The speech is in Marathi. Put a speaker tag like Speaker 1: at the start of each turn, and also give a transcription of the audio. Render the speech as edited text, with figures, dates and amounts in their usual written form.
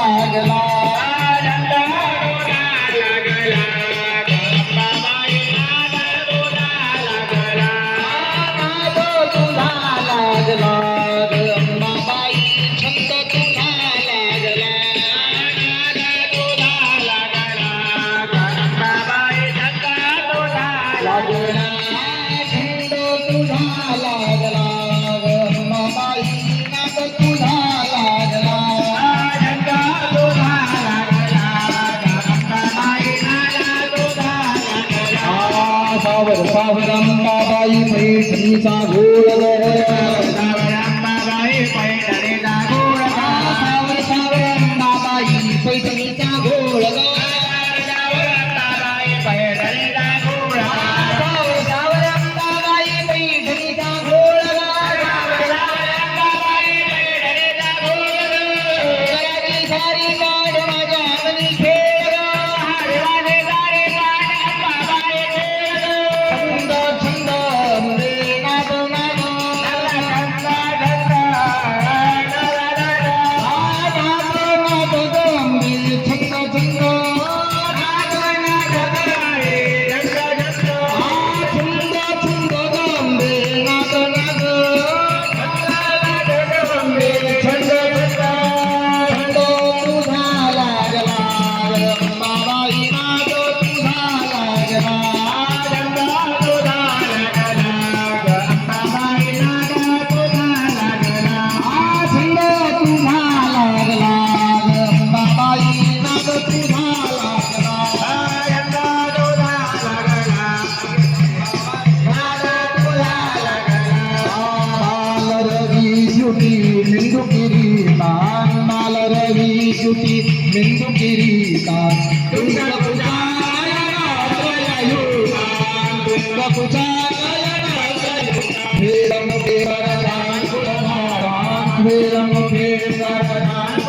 Speaker 1: लागला सावरंबाबाई पैठणीचा घोळ सावरंबाबाई पैठणीचा घोळ सावरंबाबाई पैठणीचा घोळ सावरंबाबाई पैठणीचा घोळ सावरंबाबाई पैठणीचा घोळ सावरंबाबाई पैठणीचा घोळ करावी सारी गाड माझ्या मनी खेळ हरवाने सारे गाड Ambabai Mindu kirita, Durga Pujaya Rayutan, Durga Pujaya Rayutan, Veram Veram Veram Veram